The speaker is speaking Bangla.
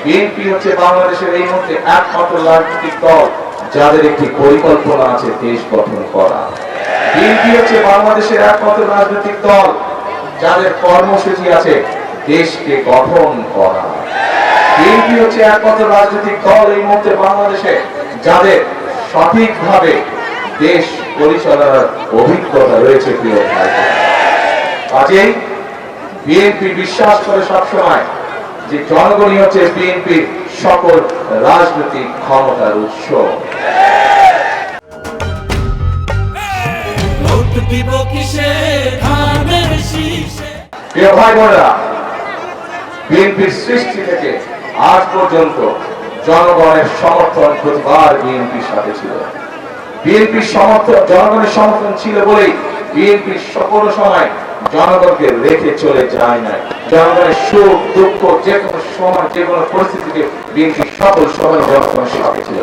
বিএনপি হচ্ছে বাংলাদেশের এই মুহূর্তে একমাত্র রাজনৈতিক দল যাদের একটি পরিকল্পনা আছে দেশ গঠন করা। বিএনপি হচ্ছে বাংলাদেশের একমাত্র রাজনৈতিক দল যাদের কর্মসূচি আছে দেশকে গঠন করা। বিএনপি হচ্ছে একমাত্র রাজনৈতিক দল এই মুহূর্তে বাংলাদেশে যাদের সঠিকভাবে দেশ পরিচালনার অভিজ্ঞতা রয়েছে। প্রিয় ভাই, কাজেই বিএনপি বিশ্বাস করে সবসময় যে জনগণই হচ্ছে বিএনপির সকল রাজনৈতিক ক্ষমতার উৎস। প্রিয় ভাই বোনেরা, বিএনপির সৃষ্টি থেকে আজ পর্যন্ত জনগণের সমর্থন প্রতিবার বিএনপির সাথে ছিল। বিএনপির সমর্থন, জনগণের সমর্থন ছিল বলেই বিএনপি সকল সময় জনগণকে রেখে চলে যায় না। জনগণের সুখ দুঃখ যে কোনো সময় যে কোনো পরিস্থিতিতে বিএনপি সকল সময় জনগণের সাথে ছিল।